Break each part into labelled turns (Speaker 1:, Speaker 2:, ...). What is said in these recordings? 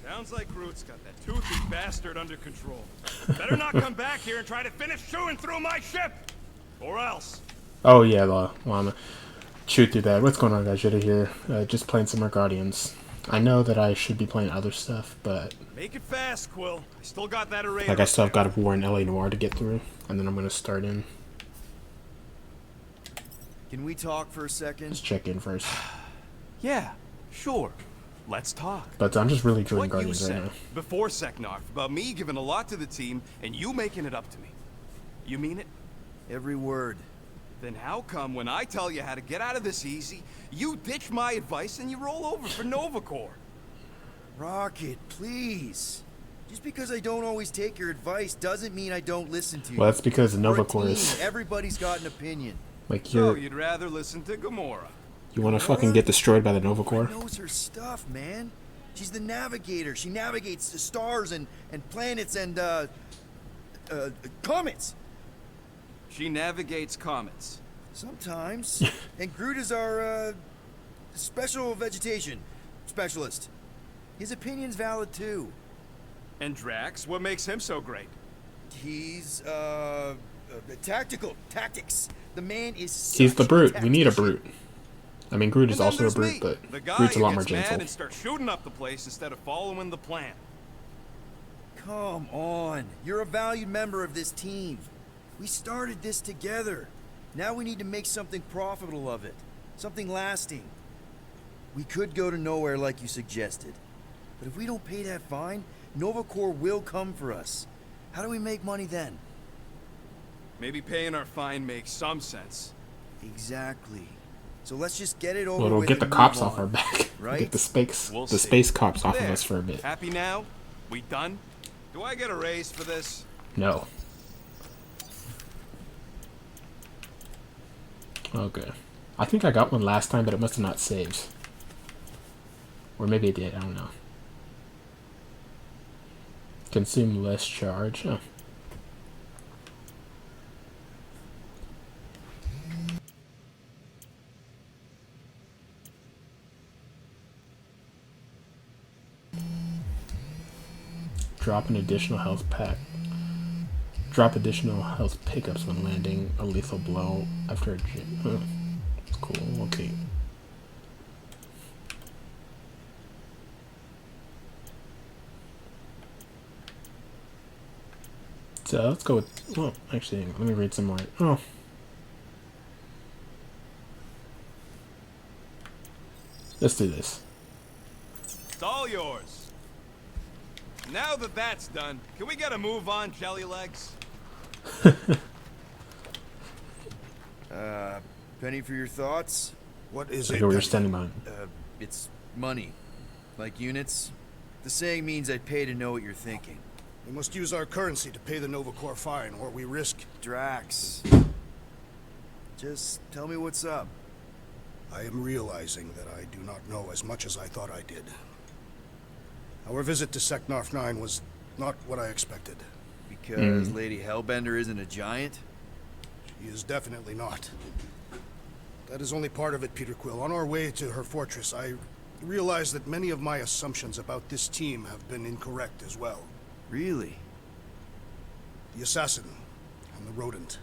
Speaker 1: Sounds like Groot's got that toothy bastard under control. Better not come back here and try to finish chewing through my ship! Or else.
Speaker 2: Oh yeah, well, I'm chew through that. What's going on, guys? Jada here. Just playing some more Guardians. I know that I should be playing other stuff, but
Speaker 1: Make it fast, Quill. I still got that array.
Speaker 2: like I still have God of War and LA Noire to get through, and then I'm gonna start in.
Speaker 3: Can we talk for a second?
Speaker 2: Let's check in first.
Speaker 1: Yeah, sure. Let's talk.
Speaker 2: But I'm just really enjoying
Speaker 1: What you
Speaker 2: Guardians right
Speaker 1: said
Speaker 2: now.
Speaker 1: before Seknarf about me giving a lot to the team and you making it up to me. You mean it?
Speaker 3: Every word.
Speaker 1: Then how come when I tell you how to get out of this easy, you ditch my advice and you roll over for Nova Corps?
Speaker 3: Rocket, please. Just because I don't always take your advice doesn't mean I don't listen to you.
Speaker 2: Well, that's because the Nova
Speaker 3: We're a
Speaker 2: Corps
Speaker 3: team.
Speaker 2: is
Speaker 3: Everybody's got an opinion.
Speaker 2: like
Speaker 1: So
Speaker 2: you're.
Speaker 1: you'd rather listen to Gamora.
Speaker 2: You want to fucking get destroyed by the Nova Corps?
Speaker 3: She knows her stuff, man. She's the navigator. She navigates the stars and planets and comets.
Speaker 1: She navigates comets.
Speaker 3: Sometimes. And Groot is our special vegetation specialist. His opinion's valid too.
Speaker 1: And Drax, what makes him so great?
Speaker 3: He's tactics. The man is
Speaker 2: He's the
Speaker 3: such
Speaker 2: brute. We need a
Speaker 3: tactician.
Speaker 2: brute. I mean, Groot is
Speaker 1: And then
Speaker 2: also a
Speaker 1: there's
Speaker 2: brute,
Speaker 1: me,
Speaker 2: but
Speaker 1: the guy
Speaker 2: Groot's a
Speaker 1: who
Speaker 2: lot more
Speaker 1: gets mad
Speaker 2: gentle.
Speaker 1: and starts shooting up the place instead of following the plan.
Speaker 3: Come on. You're a valued member of this team. We started this together. Now we need to make something profitable of it. Something lasting. We could go to nowhere like you suggested. But if we don't pay that fine, Nova Corps will come for us. How do we make money then?
Speaker 1: Maybe paying our fine makes some sense.
Speaker 3: Exactly. So let's just get it over
Speaker 2: Well, it'll
Speaker 3: with
Speaker 2: get the
Speaker 3: and
Speaker 2: cops
Speaker 3: move
Speaker 2: off our
Speaker 3: on,
Speaker 2: back.
Speaker 3: right?
Speaker 2: Get the space,
Speaker 1: We'll
Speaker 2: the
Speaker 1: see.
Speaker 2: space cops off of
Speaker 1: There.
Speaker 2: us for a bit.
Speaker 1: Happy now? We done? Do I get a raise for this?
Speaker 2: No. Okay. I think I got one last time, but it must have not saved. Or maybe it did, I don't know. Consume less charge. Oh. Drop an additional health pack. Drop additional health pickups when landing a lethal blow after a jam. Huh. That's cool. Okay. So let's go with. Oh, actually, let me read some more. Oh. Let's do this.
Speaker 1: It's all yours. Now that that's done, can we get a move on, Jelly Legs?
Speaker 3: Penny for your thoughts?
Speaker 4: What is
Speaker 2: I
Speaker 4: it?
Speaker 2: hear where you're
Speaker 4: Penny?
Speaker 2: standing by.
Speaker 3: It's money. Like units. The saying means I'd pay to know what you're thinking.
Speaker 4: We must use our currency to pay the Nova Corps fine, or we risk...
Speaker 3: Drax. Just tell me what's up.
Speaker 4: I am realizing that I do not know as much as I thought I did. Our visit to Seknarf 9 was not what I expected.
Speaker 3: Because Lady Hellbender isn't a giant?
Speaker 4: She is definitely not. That is only part of it, Peter Quill. On our way to her fortress, I realized that many of my assumptions about this team have been incorrect as well.
Speaker 3: Really?
Speaker 4: The assassin and the rodent.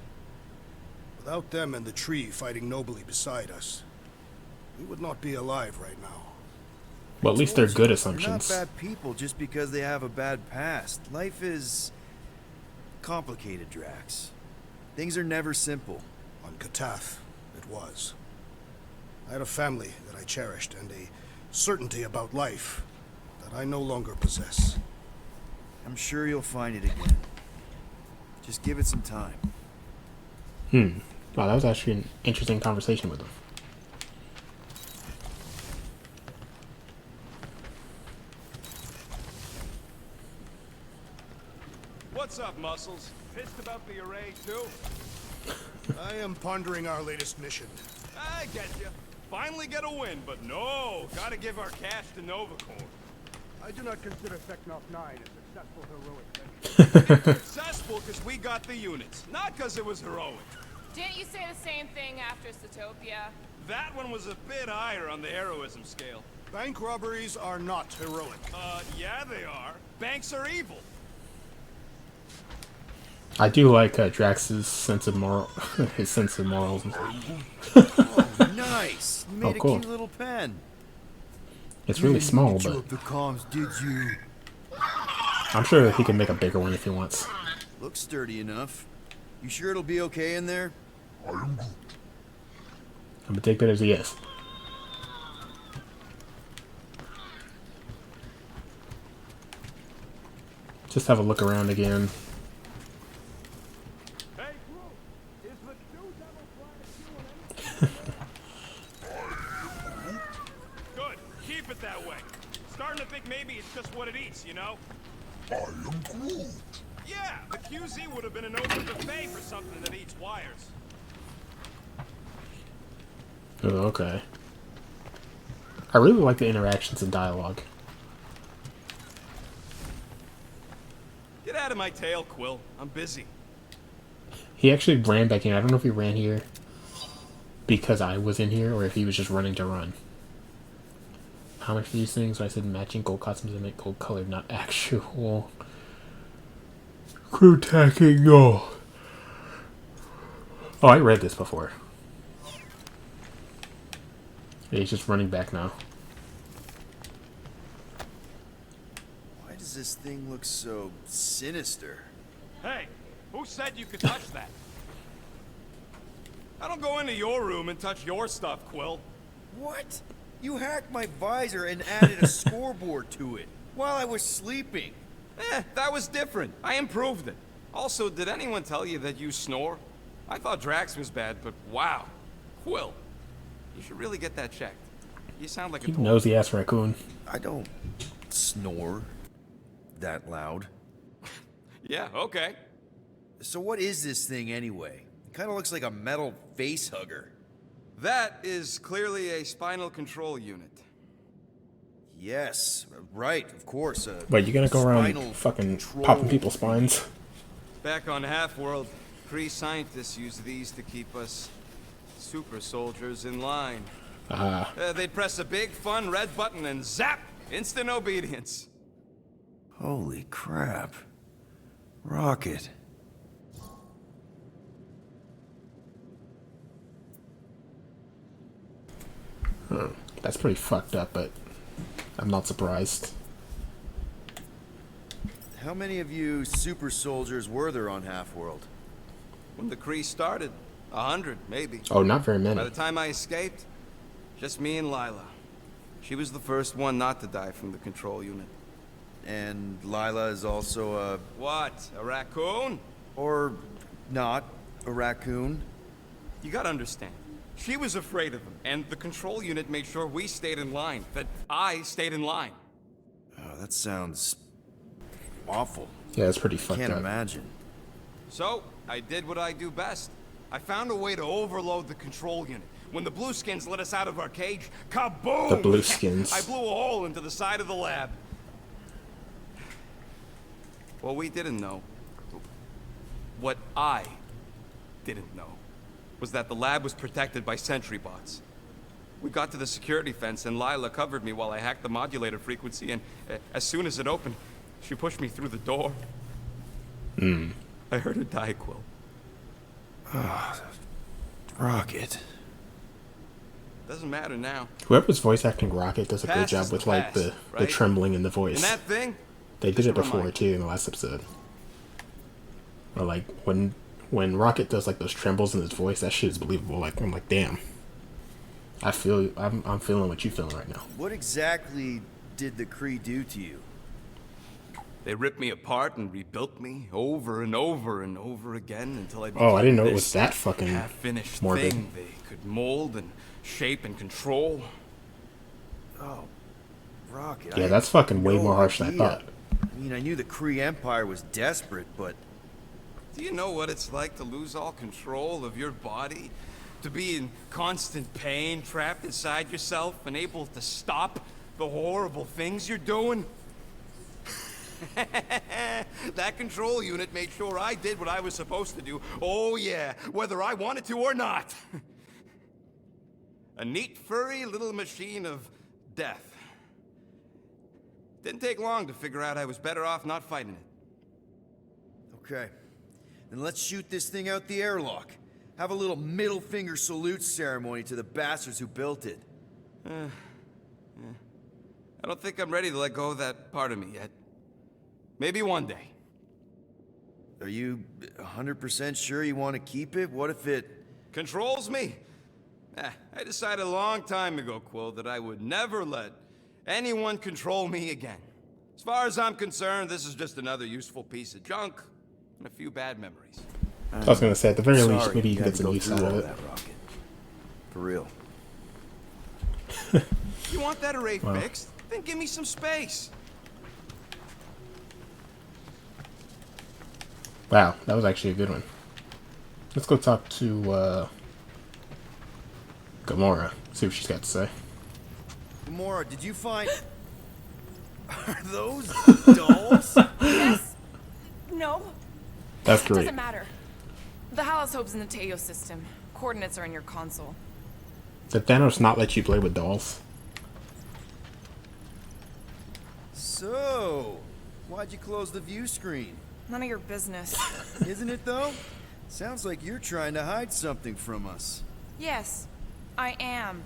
Speaker 4: Without them and the tree fighting nobly beside us, we would not be alive right now.
Speaker 2: Well, at least they're good
Speaker 3: They're
Speaker 2: assumptions.
Speaker 3: not bad people just because they have a bad past. Life is complicated, Drax. Things are never simple.
Speaker 4: On Katath, it was. I had a family that I cherished and a certainty about life that I no longer possess.
Speaker 3: I'm sure you'll find it again. Just give it some time.
Speaker 2: Wow, that was actually an interesting conversation with him.
Speaker 1: What's up, Muscles? Pissed about the array, too?
Speaker 4: I am pondering our latest mission.
Speaker 1: I get you. Finally get a win, but no, gotta give our cash to Nova Corps.
Speaker 5: I do not consider Seknarf 9 a successful heroic venture.
Speaker 1: Successful because we got the units, not because it was heroic.
Speaker 6: Didn't you say the same thing after Satopia?
Speaker 1: That one was a bit higher on the heroism scale.
Speaker 4: Bank robberies are not heroic.
Speaker 1: Yeah they are. Banks are evil.
Speaker 2: I do like Drax's sense of moral, his sense of morals.
Speaker 3: Nice. You made
Speaker 2: Oh, cool.
Speaker 3: a cute little pen.
Speaker 2: It's really small,
Speaker 3: Get you
Speaker 2: but
Speaker 3: up the comms, did you?
Speaker 2: I'm sure he can make a bigger one if he wants.
Speaker 3: Looks sturdy enough. You sure it'll be okay in there?
Speaker 2: I'm gonna take that as a yes. Just have a look around again.
Speaker 1: Hey, Quill, is the shoe devil flying anything? Good. Keep it that way. Starting to think maybe it's just what it eats, you know?
Speaker 6: I am Groot.
Speaker 1: Yeah, the QZ would have been an open buffet for something that eats wires.
Speaker 2: Oh, okay. I really like the interactions and dialogue.
Speaker 1: Get out of my tail, Quill. I'm busy.
Speaker 2: He actually ran back in. I don't know if he ran here because I was in here or if he was just running to run. How much for these things? So I said matching gold costumes that make gold colored, not actual. Crew tacking, no. Oh, I read this before. Yeah, he's just running back now.
Speaker 3: Why does this thing look so sinister?
Speaker 1: Hey, who said you could touch that? I don't go into your room and touch your stuff, Quill.
Speaker 3: What? You hacked my visor and added a scoreboard to it while I was sleeping.
Speaker 1: That was different. I improved it. Also, did anyone tell you that you snore? I thought Drax was bad, but wow. Quill, you should really get that checked. You sound like a
Speaker 2: You
Speaker 1: toy.
Speaker 2: nosy ass raccoon.
Speaker 3: I don't snore that loud.
Speaker 1: Yeah, okay.
Speaker 3: So what is this thing anyway? It kind of looks like a metal face hugger.
Speaker 1: That is clearly a spinal control unit.
Speaker 3: Yes, right, of course.
Speaker 2: Wait, you gonna go around
Speaker 3: spinal
Speaker 2: fucking
Speaker 3: control.
Speaker 2: popping people's spines?
Speaker 1: Back on Half-World, Kree scientists use these to keep us super soldiers in line. They'd press a big, fun red button and zap! Instant obedience.
Speaker 3: Holy crap. Rocket.
Speaker 2: That's pretty fucked up, but I'm not surprised.
Speaker 3: How many of you super soldiers were there on Half-World?
Speaker 1: When the Kree started, 100, maybe.
Speaker 2: Oh, not very many.
Speaker 1: By the time I escaped, just me and Lila. She was the first one not to die from the control unit.
Speaker 3: And Lila is also a...
Speaker 1: What, a raccoon?
Speaker 3: or not, a raccoon?
Speaker 1: You gotta understand. She was afraid of him, and the control unit made sure we stayed in line, that I stayed in line.
Speaker 3: Oh, that sounds... awful.
Speaker 2: Yeah, it's pretty fucked
Speaker 3: Can't
Speaker 2: up.
Speaker 3: imagine.
Speaker 1: So, I did what I do best. I found a way to overload the control unit. When the Blueskins let us out of our cage, kaboom!
Speaker 2: The Blueskins.
Speaker 1: I blew a hole into the side of the lab. What we didn't know, what I didn't know, was that the lab was protected by sentry bots. We got to the security fence and Lila covered me while I hacked the modulator frequency, and as soon as it opened, she pushed me through the door. I heard her die, Quill.
Speaker 3: Rocket.
Speaker 1: Doesn't matter now.
Speaker 2: Whoever's voice acting Rocket does a good
Speaker 1: Past
Speaker 2: job
Speaker 1: is
Speaker 2: with
Speaker 1: the
Speaker 2: like the
Speaker 1: past, right?
Speaker 2: trembling in the voice.
Speaker 1: And that thing?
Speaker 2: They did
Speaker 1: just
Speaker 2: it
Speaker 1: a
Speaker 2: before
Speaker 1: reminder.
Speaker 2: too in the last episode. Or like when Rocket does like those trembles in his voice, that shit is believable. Like I'm like, damn. I'm feeling what you feeling right now.
Speaker 3: What exactly did the Kree do to you?
Speaker 1: They ripped me apart and rebuilt me over and over and over again until I became
Speaker 2: Oh, I didn't know it
Speaker 1: this
Speaker 2: was that fucking
Speaker 1: half-finished
Speaker 2: morbid.
Speaker 1: thing they could mold and shape and control.
Speaker 3: Oh, Rocket.
Speaker 2: Yeah,
Speaker 3: I
Speaker 2: that's fucking
Speaker 3: had
Speaker 2: way
Speaker 3: no
Speaker 2: more harsh than I
Speaker 3: idea.
Speaker 2: thought.
Speaker 3: I mean, I knew the Kree Empire was desperate, but
Speaker 1: Do you know what it's like to lose all control of your body? To be in constant pain, trapped inside yourself, unable to stop the horrible things you're doing? That control unit made sure I did what I was supposed to do. Oh yeah, whether I wanted to or not. A neat, furry little machine of death. Didn't take long to figure out I was better off not fighting it.
Speaker 3: Okay. Then let's shoot this thing out the airlock. Have a little middle finger salute ceremony to the bastards who built it.
Speaker 1: I don't think I'm ready to let go of that part of me yet. Maybe one day.
Speaker 3: Are you 100% sure you want to keep it? What if it...
Speaker 1: Controls me? I decided a long time ago, Quill, that I would never let anyone control me again. As far as I'm concerned, this is just another useful piece of junk and a few bad memories.
Speaker 2: I was gonna say, at the very least,
Speaker 3: Sorry
Speaker 2: maybe you
Speaker 3: you
Speaker 2: can
Speaker 3: had
Speaker 2: get
Speaker 3: to
Speaker 2: some
Speaker 3: go
Speaker 2: use
Speaker 3: through
Speaker 2: out of
Speaker 3: all
Speaker 2: it.
Speaker 3: that, Rocket. For real.
Speaker 1: You want that array
Speaker 2: Wow.
Speaker 1: fixed? Then give me some space.
Speaker 2: Wow, that was actually a good one. Let's go talk to Gamora. See what she's got to say.
Speaker 3: Gamora, did you find... Are those dolls?
Speaker 7: Yes. No.
Speaker 2: That's great.
Speaker 7: Doesn't matter. The Hallis Hope's in the Teo system. Coordinates are in your console.
Speaker 2: Did Thanos not let you play with dolls?
Speaker 3: So, why'd you close the view screen?
Speaker 7: None of your business.
Speaker 3: Isn't it though? Sounds like you're trying to hide something from us.
Speaker 7: Yes, I am.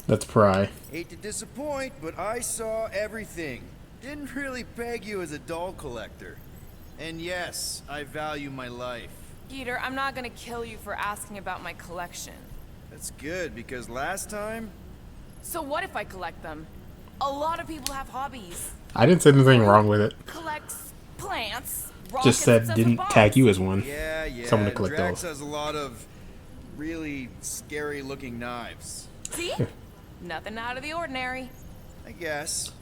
Speaker 2: Let's pry.
Speaker 3: Hate to disappoint, but I saw everything. Didn't really peg you as a doll collector. And yes, I value my life.
Speaker 7: Peter, I'm not gonna kill you for asking about my collection.
Speaker 3: That's good, because last time...
Speaker 7: So what if I collect them? A lot of people have hobbies.
Speaker 2: I didn't say anything wrong with it.
Speaker 7: Collects plants, rockets,
Speaker 2: Just said
Speaker 7: and
Speaker 2: didn't
Speaker 7: bombs.
Speaker 2: tag you as one.
Speaker 3: Yeah,
Speaker 2: Someone to collect
Speaker 3: Drax
Speaker 2: those.
Speaker 3: has a lot of really scary-looking knives.
Speaker 7: See? Nothing out of the ordinary.
Speaker 3: I guess.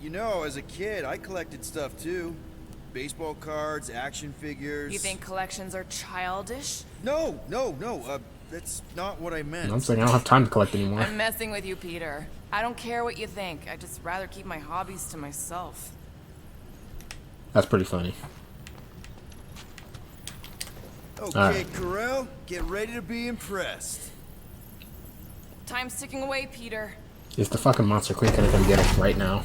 Speaker 3: You know, as a kid, I collected stuff too. Baseball cards, action figures...
Speaker 7: You think collections are childish?
Speaker 3: No, that's not what I meant.
Speaker 2: I'm saying I don't have time to collect anymore.
Speaker 7: I'm messing with you, Peter. I don't care what you think. I'd just rather keep my hobbies to myself.
Speaker 2: That's pretty funny.
Speaker 3: Okay,
Speaker 2: Alright.
Speaker 3: Carell, get ready to be impressed.
Speaker 7: Time's ticking away, Peter.
Speaker 2: Is the fucking Monster Queen gonna come get us right now?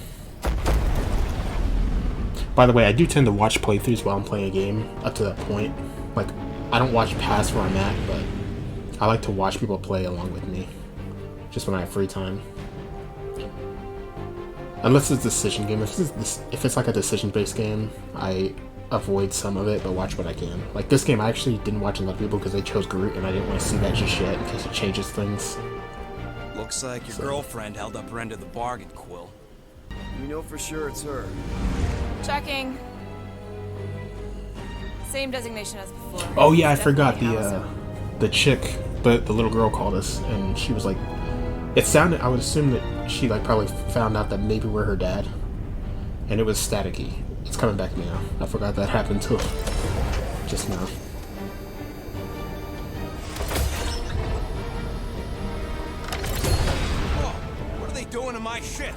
Speaker 2: By the way, I do tend to watch playthroughs while I'm playing a game up to that point. Like, I don't watch past where I'm at, but I like to watch people play along with me. Just when I have free time. Unless it's a decision game. If it's like a decision-based game, I avoid some of it, but watch what I can. Like this game, I actually didn't watch a lot of people because they chose Groot, and I didn't want to see that just yet in case it changes things.
Speaker 1: Looks like your girlfriend held up her end of the bargain, Quill.
Speaker 3: You know for sure it's her.
Speaker 7: Checking. Same designation as before.
Speaker 2: Oh yeah, I
Speaker 7: Definitely
Speaker 2: forgot
Speaker 7: Allison.
Speaker 2: the chick, the little girl called us, and she was like, it sounded. I would assume that she like probably found out that maybe we're her dad, and it was staticky. It's coming back to me now. I forgot that happened too. Just now.
Speaker 1: Whoa! What are they doing to my ship?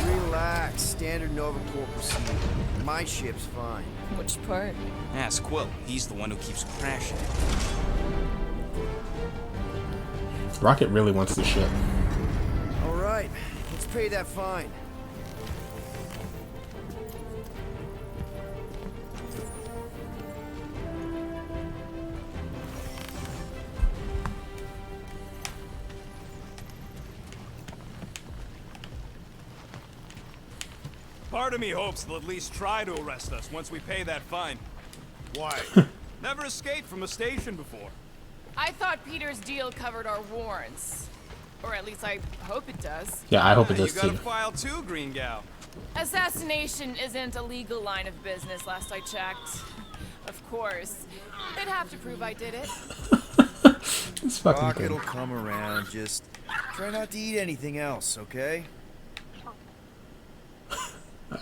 Speaker 3: Relax, standard Nova Corps procedure. My ship's fine.
Speaker 7: Which part?
Speaker 1: Ask Quill. He's the one who keeps crashing.
Speaker 2: Rocket really wants the ship.
Speaker 3: All right, let's pay that fine.
Speaker 1: Part of me hopes they'll at least try to arrest us once we pay that fine.
Speaker 4: Why?
Speaker 1: Never escaped from a station before.
Speaker 7: I thought Peter's deal covered our warrants. Or at least I hope it does.
Speaker 2: Yeah, I hope it
Speaker 1: You
Speaker 2: does
Speaker 1: got a
Speaker 2: too.
Speaker 1: file too, Green Gal.
Speaker 7: Assassination isn't a legal line of business, last I checked. Of course. They'd have to prove I did it.
Speaker 2: It's fucking
Speaker 3: Rocket'll
Speaker 2: good.
Speaker 3: come around. Just try not to eat anything else, okay?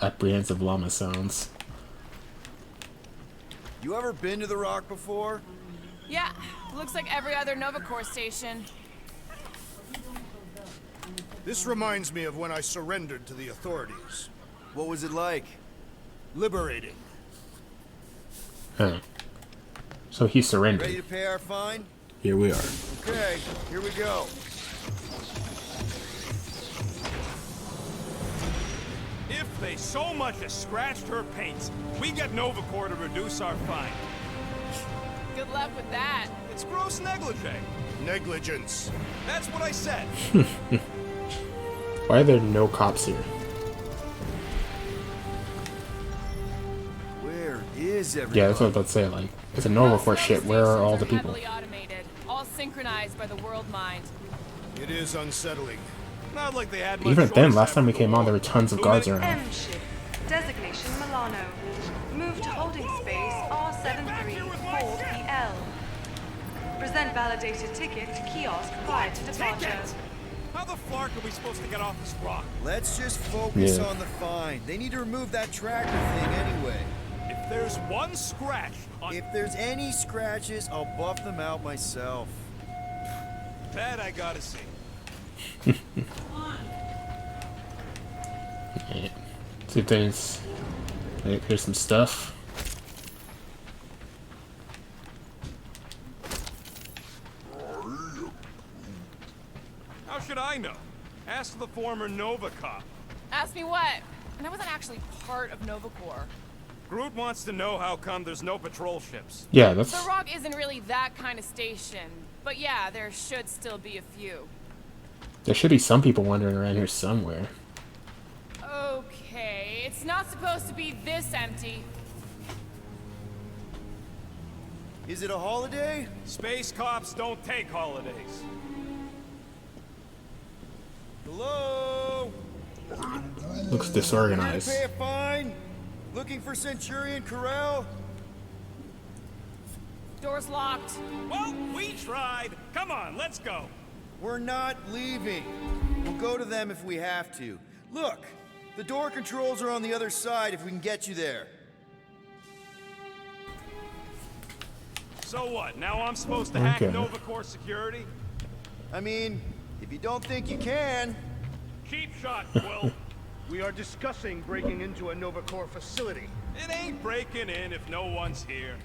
Speaker 2: Apprehensive llama sounds.
Speaker 3: You ever been to the Rock before?
Speaker 7: Yeah, looks like every other Nova Corps station.
Speaker 4: This reminds me of when I surrendered to the authorities.
Speaker 3: What was it like?
Speaker 4: Liberating.
Speaker 2: Huh. So he surrendered.
Speaker 3: Ready to pay our fine?
Speaker 2: Here we are.
Speaker 3: Okay, here we go.
Speaker 5: If they so much as scratched her paints, we get Nova Corps to reduce our fine.
Speaker 7: Good luck with that.
Speaker 1: It's gross negligee.
Speaker 4: Negligence.
Speaker 1: That's what I said.
Speaker 2: Why are there no cops here?
Speaker 3: Where is everybody?
Speaker 2: Yeah, that's what I was about to say. Like, it's a normal for shit. Where are all the people?
Speaker 7: Heavily automated, all synchronized by the world mind.
Speaker 4: It is unsettling.
Speaker 1: Not like they had much
Speaker 2: Even then,
Speaker 1: choice
Speaker 2: last time we
Speaker 1: after
Speaker 2: came
Speaker 1: the
Speaker 2: on, there were
Speaker 1: war.
Speaker 2: tons of
Speaker 1: Too
Speaker 2: guards
Speaker 1: many-
Speaker 2: around.
Speaker 8: M ship. Designation Milano. Move to holding space R73-4PL. Present validated ticket to kiosk prior to departure.
Speaker 5: Ticket! How the flark are we supposed to get off this rock?
Speaker 3: Let's just focus
Speaker 2: Yeah.
Speaker 3: on the fine. They need to remove that tracker thing anyway.
Speaker 5: If there's one scratch on
Speaker 3: If there's any scratches, I'll buff them out myself.
Speaker 5: that, I gotta see.
Speaker 2: Yeah. See if there's... Here's some stuff.
Speaker 5: How should I know? Ask the former Nova cop.
Speaker 7: Ask me what? And I wasn't actually part of Nova Corps.
Speaker 5: Groot wants to know how come there's no patrol ships.
Speaker 2: Yeah, that's...
Speaker 7: The Rock isn't really that kind of station. But yeah, there should still be a few.
Speaker 2: There should be some people wandering around here somewhere.
Speaker 7: Okay, it's not supposed to be this empty.
Speaker 3: Is it a holiday?
Speaker 5: Space cops don't take holidays.
Speaker 3: Hello?
Speaker 2: Looks
Speaker 3: Here to
Speaker 2: disorganized.
Speaker 3: pay a fine? Looking for Centurion Corral?
Speaker 7: Door's locked.
Speaker 5: Well, we tried. Come on, let's go.
Speaker 3: We're not leaving. We'll go to them if we have to. Look, the door controls are on the other side if we can get you there.
Speaker 5: So what? Now I'm supposed to hack
Speaker 2: Okay.
Speaker 5: Nova Corps security?
Speaker 3: I mean, if you don't think you can.
Speaker 5: Cheap shot, Quill.
Speaker 4: We are discussing breaking into a Nova Corps facility.
Speaker 5: It ain't breaking in if no one's here.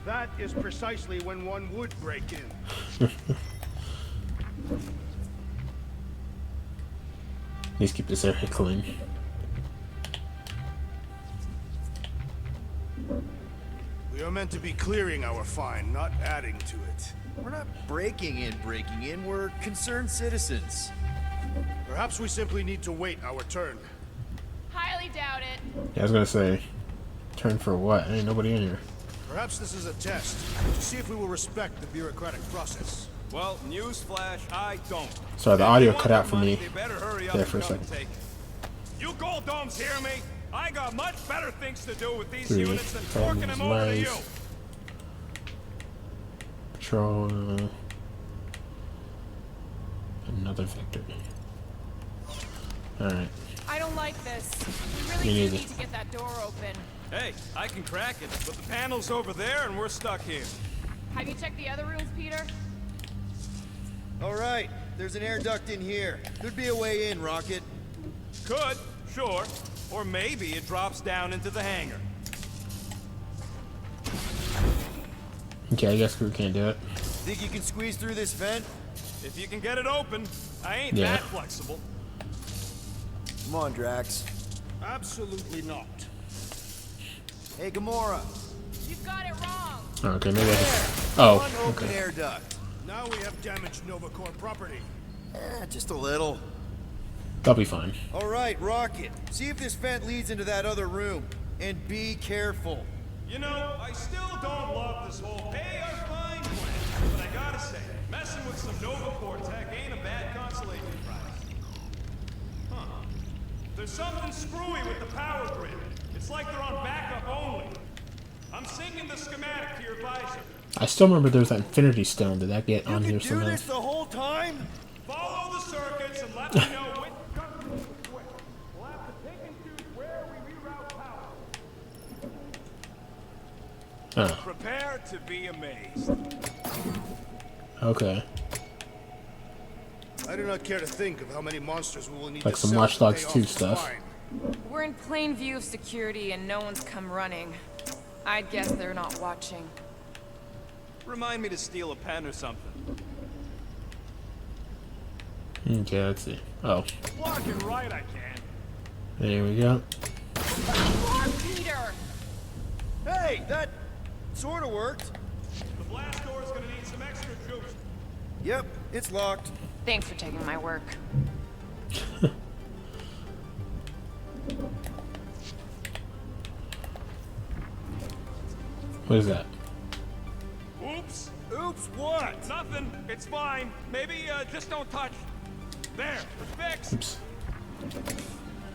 Speaker 4: That is precisely when one would break in.
Speaker 2: Please keep this area clean.
Speaker 4: We are meant to be clearing our fine, not adding to it.
Speaker 3: We're not breaking in, we're concerned citizens.
Speaker 4: Perhaps we simply need to wait our turn.
Speaker 7: Highly doubt it.
Speaker 2: Yeah, I was gonna say, turn for what? Ain't nobody in here.
Speaker 4: Perhaps this is a test to see if we will respect the bureaucratic process.
Speaker 5: Well, newsflash, I don't.
Speaker 2: Sorry, the
Speaker 5: If
Speaker 2: audio
Speaker 5: they
Speaker 2: cut
Speaker 5: want
Speaker 2: out
Speaker 5: the
Speaker 2: for
Speaker 5: money,
Speaker 2: me
Speaker 5: they better hurry up
Speaker 2: there
Speaker 5: and
Speaker 2: for a
Speaker 5: come and
Speaker 2: second.
Speaker 5: take it. You Gold Domes hear me? I got much better things to do with these
Speaker 2: 3,
Speaker 5: units than forking them over to you.
Speaker 2: Lies. Patrol. Another victory. Alright.
Speaker 7: I don't like this. We
Speaker 2: Me
Speaker 7: really do
Speaker 2: neither.
Speaker 7: need to get that door open.
Speaker 5: Hey, I can crack it, but the panel's over there and we're stuck here.
Speaker 7: Have you checked the other rooms, Peter?
Speaker 3: All right, there's an air duct in here. Could be a way in, Rocket.
Speaker 5: Could, sure. Or maybe it drops down into the hangar.
Speaker 2: Okay, I guess we can't do it.
Speaker 3: Think you can squeeze through this vent?
Speaker 5: If you can get it open, I ain't
Speaker 2: Yeah.
Speaker 5: that flexible.
Speaker 3: Come on, Drax.
Speaker 4: Absolutely not.
Speaker 3: Hey, Gamora.
Speaker 7: You've got it wrong.
Speaker 2: Okay, maybe I can...
Speaker 3: One
Speaker 2: Oh,
Speaker 3: open
Speaker 2: okay.
Speaker 3: air duct.
Speaker 4: Now we have damaged Nova Corps property.
Speaker 3: Just a little.
Speaker 2: That'll be fine.
Speaker 3: All right, Rocket. See if this vent leads into that other room. And be careful.
Speaker 5: You know, I still don't love this whole pay our fine plan, but I gotta say, messing with some Nova Corps tech ain't a bad consolation prize. Huh. There's something screwy with the power grid. It's like they're on backup only. I'm syncing the schematic to your visor.
Speaker 2: I still remember there was that Infinity Stone. Did that get on
Speaker 3: You
Speaker 2: here
Speaker 3: can do
Speaker 2: somehow?
Speaker 3: this the whole time?
Speaker 5: Follow the circuits and let me know which customers to switch. We'll have to pick and choose where we reroute power.
Speaker 2: Oh,
Speaker 5: Prepare to be amazed.
Speaker 2: okay.
Speaker 4: I do not care to think of how many monsters we will need
Speaker 2: Like
Speaker 4: to
Speaker 2: some
Speaker 4: sell
Speaker 2: Watch
Speaker 4: to
Speaker 2: Dogs
Speaker 4: pay off
Speaker 2: 2
Speaker 4: this
Speaker 2: stuff.
Speaker 4: fine.
Speaker 7: We're in plain view of security and no one's come running. I'd guess they're not watching.
Speaker 5: Remind me to steal a pen or something.
Speaker 2: Okay, let's see. Oh,
Speaker 5: Blocking right, I can.
Speaker 2: there we go.
Speaker 7: Peter!
Speaker 3: Hey, that sort of worked.
Speaker 5: The blast door is gonna need some extra juice.
Speaker 3: Yep, it's locked.
Speaker 7: Thanks for taking my work.
Speaker 2: What is that?
Speaker 5: Oops.
Speaker 3: Oops, what?
Speaker 5: Nothing. It's fine. Maybe just don't touch. There. We're fixed.
Speaker 2: Oops.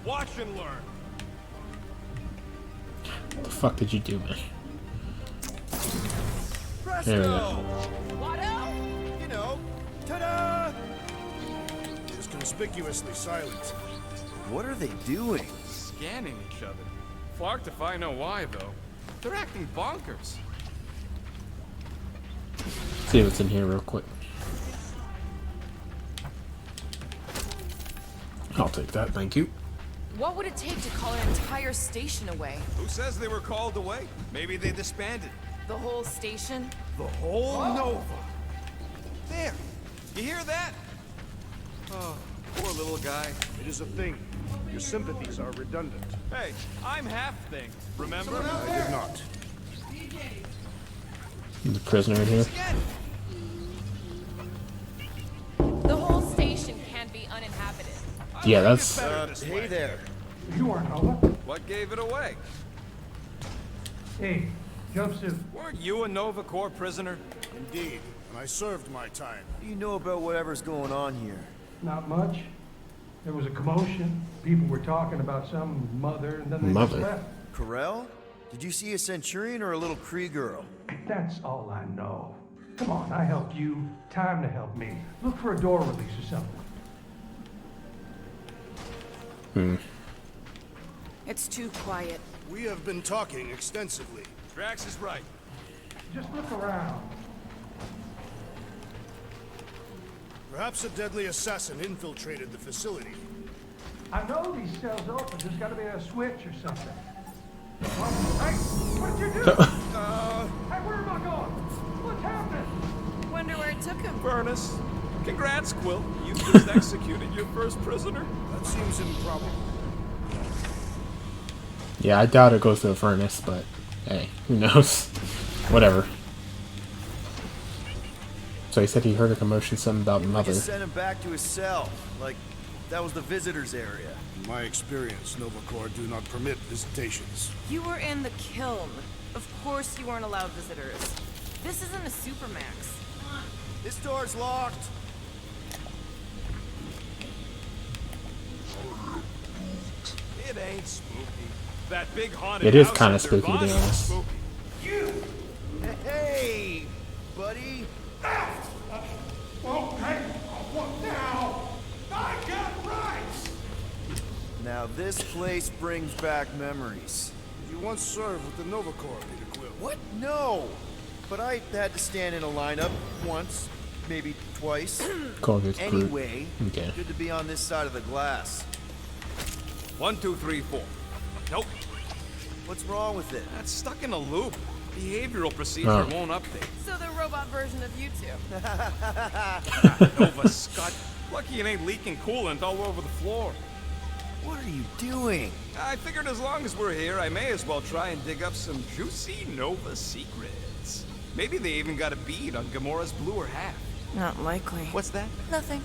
Speaker 5: Watch and learn.
Speaker 2: What the fuck did you do, man?
Speaker 3: Presto!
Speaker 2: There we go.
Speaker 7: Watto?
Speaker 3: You know, ta-da!
Speaker 4: He is conspicuously silent.
Speaker 3: What are they doing?
Speaker 1: Scanning each other. Fucked if I know why, though. They're acting bonkers.
Speaker 2: See what's in here real quick. I'll take that, thank you.
Speaker 7: What would it take to call an entire station away?
Speaker 1: Who says they were called away? Maybe they disbanded.
Speaker 7: The whole station?
Speaker 1: The whole Nova. There. You hear that? Oh, poor little guy.
Speaker 4: It is a thing. Your sympathies are redundant.
Speaker 5: Hey, I'm half thing. Remember?
Speaker 4: I did not.
Speaker 2: The prisoner in here.
Speaker 1: Again.
Speaker 7: The whole station can be uninhabited.
Speaker 2: Yeah, that's
Speaker 3: Hey there.
Speaker 9: You aren't Nova.
Speaker 1: What gave it away?
Speaker 9: Hey, Joseph.
Speaker 1: Weren't you a Nova Corps prisoner?
Speaker 4: Indeed, and I served my time.
Speaker 3: What do you know about whatever's going on here?
Speaker 9: Not much. There was a commotion. People were talking about some mother, and then they
Speaker 2: Mother?
Speaker 9: just left.
Speaker 3: Corell? Did you see a Centurion or a little Kree girl?
Speaker 9: That's all I know. Come on, I helped you. Time to help me. Look for a door release or something.
Speaker 7: It's too quiet.
Speaker 4: We have been talking extensively.
Speaker 5: Drax is right.
Speaker 9: Just look around.
Speaker 4: Perhaps a deadly assassin infiltrated the facility.
Speaker 9: I know these cells open. There's got to be a switch or something. Oh, hey, what did you do? Hey, where am I going? What's happening?
Speaker 7: Wonder where it took him.
Speaker 5: Furnace. Congrats, Quill. You just executed your first prisoner.
Speaker 4: That seems improbable.
Speaker 2: yeah. I doubt it goes to the furnace, but hey, who knows? Whatever. So he said he heard a commotion, something about
Speaker 3: We
Speaker 2: mother.
Speaker 3: just sent him back to his cell. Like, that was the visitors area.
Speaker 4: In my experience, Nova Corps do not permit visitations.
Speaker 7: You were in the kiln. Of course you weren't allowed visitors. This isn't a Supermax.
Speaker 3: This door's locked.
Speaker 5: It ain't spooky. That big haunted
Speaker 2: It is
Speaker 5: house
Speaker 2: kinda
Speaker 5: at
Speaker 2: spooky, to be
Speaker 5: Nirvana is
Speaker 2: honest.
Speaker 5: spooky.
Speaker 3: Hey, buddy.
Speaker 9: Okay, what now? I got rights!
Speaker 3: Now this place brings back memories.
Speaker 4: You once served with the Nova Corps, Peter Quill.
Speaker 3: What? No. But I had to stand in a lineup once, maybe twice.
Speaker 2: Call this group.
Speaker 3: Anyway,
Speaker 2: Okay.
Speaker 3: good to be on this side of the glass.
Speaker 1: 1, 2, 3, 4. Nope.
Speaker 3: What's wrong with it?
Speaker 1: That's stuck in a loop. Behavioral procedure
Speaker 2: Oh.
Speaker 1: won't update.
Speaker 7: So the robot version of you two.
Speaker 1: Nova Scott. Lucky it ain't leaking coolant all over the floor.
Speaker 3: What are you doing?
Speaker 1: I figured as long as we're here, I may as well try and dig up some juicy Nova secrets. Maybe they even got a bead on Gamora's bluer half.
Speaker 7: Not likely.
Speaker 1: What's that?
Speaker 7: Nothing.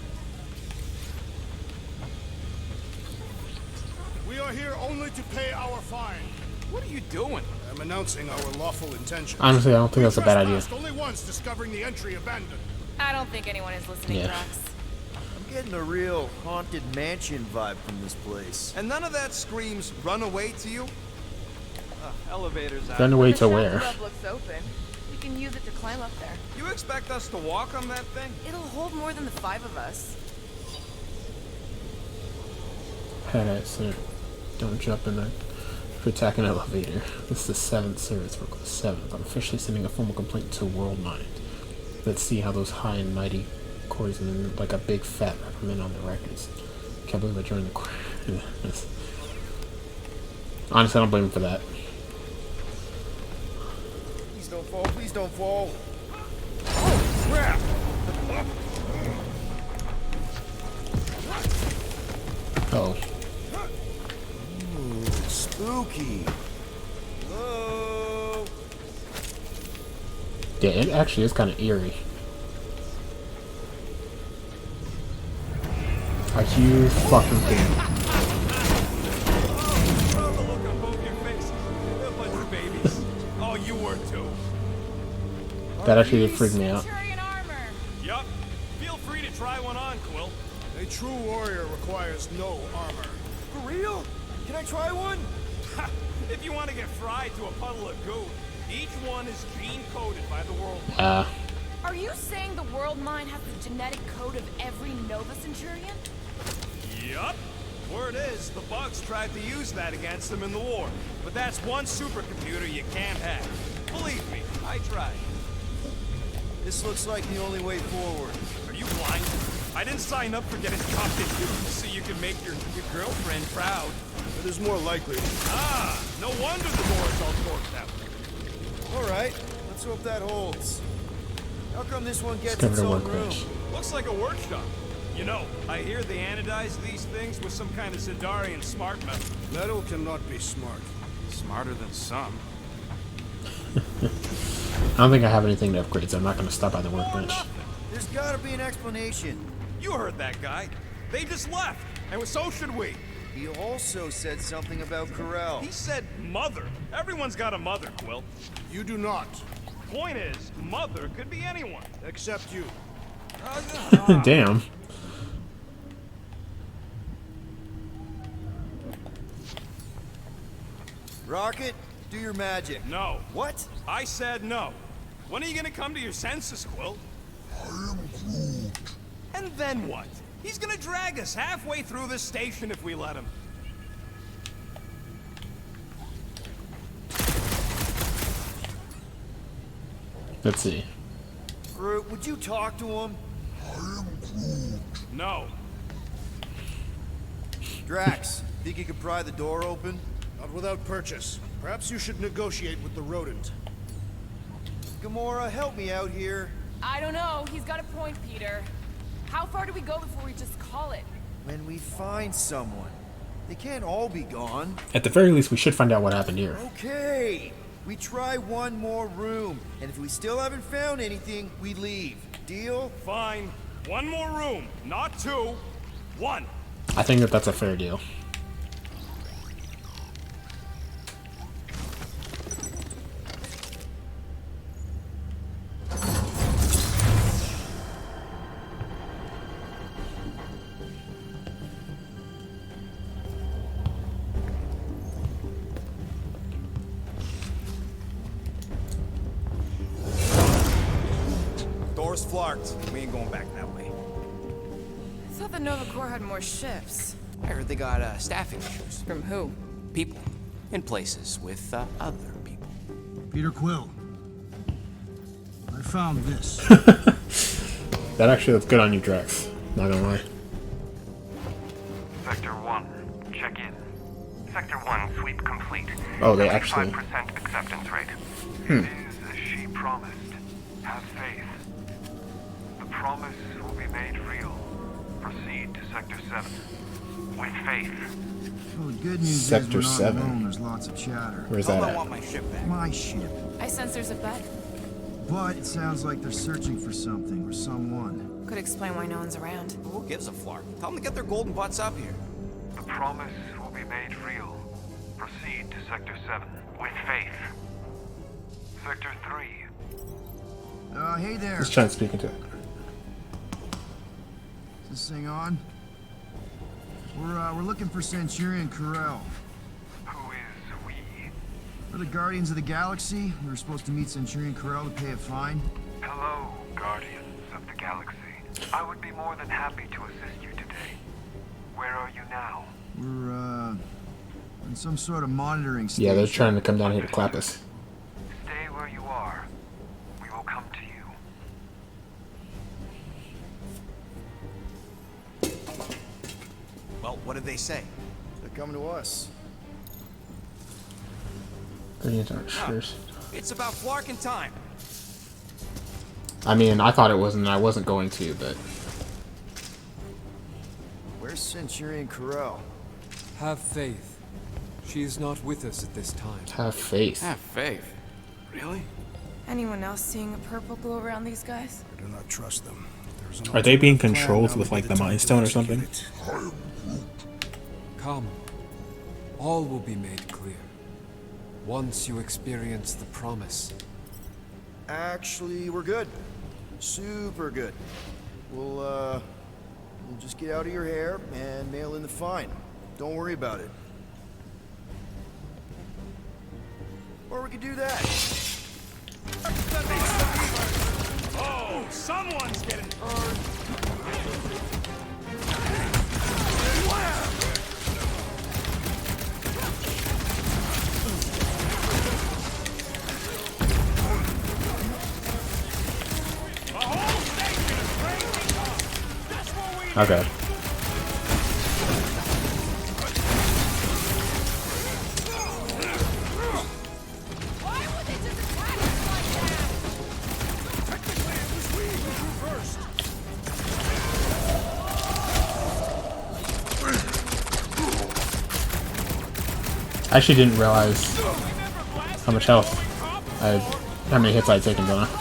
Speaker 4: We are here only to pay our fine.
Speaker 1: What are you doing?
Speaker 4: I'm announcing our lawful intention.
Speaker 2: Honestly, I don't think that's a bad idea.
Speaker 4: Trespassed only once, discovering the entry abandoned.
Speaker 7: I don't think anyone is listening,
Speaker 2: Yeah.
Speaker 7: Drax.
Speaker 3: I'm getting a real haunted mansion vibe from this place.
Speaker 1: And none of that screams run away to you?
Speaker 5: Elevators out.
Speaker 2: Run away
Speaker 7: The
Speaker 2: to
Speaker 7: shuttle
Speaker 2: where?
Speaker 7: club looks open. We can use it to climb up there.
Speaker 1: You expect us to walk on that thing?
Speaker 7: It'll hold more than the 5 of us.
Speaker 2: Had it, so don't jump in the for attacking an elevator. This is the 7th service for the 7th. I'm officially sending a formal complaint to World Mind. Let's see how those high and mighty cores and like a big fat reprimand on the records. Can't believe I joined the corps. Honestly, I don't blame him for that.
Speaker 3: Please don't fall, please don't fall.
Speaker 2: Oh.
Speaker 3: Ooh, spooky. Hello?
Speaker 2: Yeah, it actually is kind of eerie. Are you fucking kidding me?
Speaker 5: Oh, the look on both your faces. They're a bunch of babies. Oh, you were too.
Speaker 2: That actually did freak me out.
Speaker 7: Centurion armor.
Speaker 5: Yup. Feel free to try one on, Quill.
Speaker 4: A true warrior requires no armor.
Speaker 3: For real? Can I try one?
Speaker 5: If you want to get fried to a puddle of goo, each one is gene-coded by the world.
Speaker 7: Are you saying the World Mind has the genetic code of every Nova Centurion?
Speaker 5: Yup. Word is, the Bugs tried to use that against them in the war. But that's one supercomputer you can't have. Believe me, I tried.
Speaker 3: This looks like the only way forward.
Speaker 5: Are you blind? I didn't sign up for getting cocked at you so you can make your girlfriend proud.
Speaker 4: It is more likely.
Speaker 5: Ah, no wonder the door is all torqued out.
Speaker 3: All right, let's hope that holds. How come this one gets
Speaker 2: Discovered
Speaker 3: its
Speaker 2: a
Speaker 3: own room?
Speaker 2: workbench.
Speaker 5: Looks like a workshop. You know, I hear they anodize these things with some kind of Zendarian smart metal.
Speaker 4: Metal cannot be smart.
Speaker 5: Smarter than some.
Speaker 2: I don't think I have anything to upgrade, so I'm not going to stop by the
Speaker 5: Or
Speaker 2: workbench.
Speaker 5: nothing.
Speaker 3: There's gotta be an explanation.
Speaker 5: You heard that guy. They just left, and so should we.
Speaker 3: He also said something about Corel.
Speaker 5: He said mother. Everyone's got a mother, Quill.
Speaker 4: You do not.
Speaker 5: Point is, mother could be anyone.
Speaker 4: Except you.
Speaker 2: Damn.
Speaker 3: Rocket, do your magic.
Speaker 5: No.
Speaker 3: What?
Speaker 5: I said no. When are you gonna come to your senses, Quill?
Speaker 6: I am Groot.
Speaker 5: And then what? He's gonna drag us halfway through this station if we let him.
Speaker 2: Let's see.
Speaker 3: Groot, would you talk to him?
Speaker 6: I am Groot.
Speaker 5: No.
Speaker 3: Drax, think you could pry the door open?
Speaker 4: Not without purchase. Perhaps you should negotiate with the rodent.
Speaker 3: Gamora, help me out here.
Speaker 7: I don't know. He's got a point, Peter. How far do we go before we just call it?
Speaker 3: When we find someone. They can't all be gone.
Speaker 2: At the very least, we should find out what happened here.
Speaker 3: Okay. We try one more room, and if we still haven't found anything, we leave. Deal?
Speaker 5: Fine. One more room. Not two. One.
Speaker 2: I think that that's a fair deal.
Speaker 1: Door's flarked. We ain't going back that way.
Speaker 7: I thought the Nova Corps had more shifts.
Speaker 10: I heard they got staffing issues.
Speaker 7: From who?
Speaker 10: People in places with other people.
Speaker 11: Peter Quill. I found this.
Speaker 2: That actually looks good on you, Drax. Not gonna lie.
Speaker 12: Sector 1, check in. Sector 1, sweep complete.
Speaker 2: Oh, they actually...
Speaker 12: 75% acceptance rate. It is as she promised. Have faith. The promise will be made real. Proceed to Sector 7. With faith.
Speaker 11: Well, the good news
Speaker 2: Sector
Speaker 11: is we're not
Speaker 2: 7.
Speaker 11: alone. There's lots of chatter.
Speaker 2: Where's
Speaker 10: Oh,
Speaker 2: that
Speaker 10: I
Speaker 2: at?
Speaker 10: want my ship back.
Speaker 11: My ship.
Speaker 7: I sense there's a bet.
Speaker 11: But it sounds like they're searching for something or someone.
Speaker 7: Could explain why no one's around.
Speaker 10: Who gives a flark? Tell them to get their golden butts up here.
Speaker 12: The promise will be made real. Proceed to Sector 7. With faith. Sector 3.
Speaker 11: Hey there.
Speaker 2: Let's try and speak into it.
Speaker 11: Is this thing on? We're looking for Centurion Corel.
Speaker 12: Who is we?
Speaker 11: We're the Guardians of the Galaxy. We were supposed to meet Centurion Corel to pay a fine.
Speaker 12: Hello, Guardians of the Galaxy. I would be more than happy to assist you today. Where are you now?
Speaker 11: We're, in some sort of monitoring station.
Speaker 2: Yeah, they're trying to come down here to clap us.
Speaker 12: Stay where you are. We will come to you.
Speaker 10: Well, what did they say?
Speaker 3: They're coming to us.
Speaker 2: Guardians Archers.
Speaker 10: It's about flarking time.
Speaker 2: I mean, I thought it wasn't, and I wasn't going to, but...
Speaker 3: Where's Centurion Corell.
Speaker 13: Have faith. She is not with us at this time.
Speaker 2: Have faith.
Speaker 10: Have faith. Really?
Speaker 7: Anyone else seeing a purple glow around these guys?
Speaker 4: I do not trust them. There's an
Speaker 14: Are they being
Speaker 4: alternative plan
Speaker 14: controlled
Speaker 4: now
Speaker 14: with
Speaker 4: would
Speaker 14: like
Speaker 4: be
Speaker 14: the
Speaker 4: time
Speaker 14: Mind
Speaker 4: to
Speaker 14: Stone or
Speaker 4: execute
Speaker 14: something?
Speaker 4: it.
Speaker 13: Come. All will be made clear. Once you experience the promise.
Speaker 3: Actually, we're good. Super good. We'll just get out of your hair and mail in the fine. Don't worry about it. Or we could do that.
Speaker 5: Oh, someone's getting hurt.
Speaker 2: Okay. I actually didn't realize how much health how many hits I'd taken, don't I?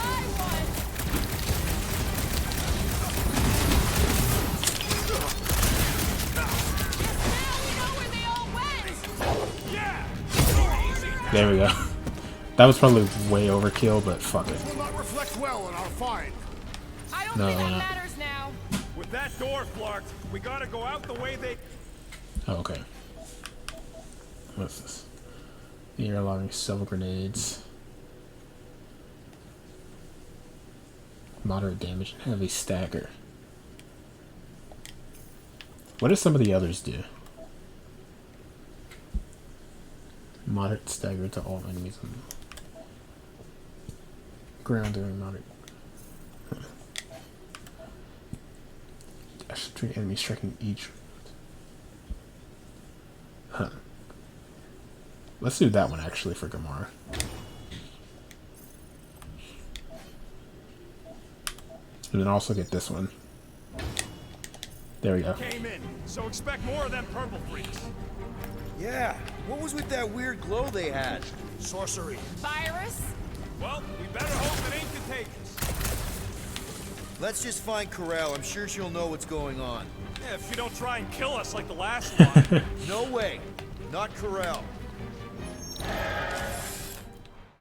Speaker 2: There we go. That was probably way overkill, but fuck it.
Speaker 4: Will not reflect well on our fine.
Speaker 2: No, no.
Speaker 7: Matters now.
Speaker 5: With that door flarked, we gotta go out the way they...
Speaker 2: Oh, okay. What's this? You're allowing several grenades. Moderate damage and heavy stagger. What do some of the others do? Moderate stagger to all enemies on the ground during moderate. Dash 3 enemies striking each. Huh. Let's do that one actually for Gamora. And then also get this one. There we go.
Speaker 5: Came in, so expect more of them purple freaks.
Speaker 3: Yeah, what was with that weird glow they had?
Speaker 4: Sorcery.
Speaker 7: Virus?
Speaker 5: Well, we better hope it ain't contagious.
Speaker 3: Let's just find Corell. I'm sure she'll know what's going on.
Speaker 5: Yeah, if you don't try and kill us like the last one.
Speaker 3: No way. Not Corell.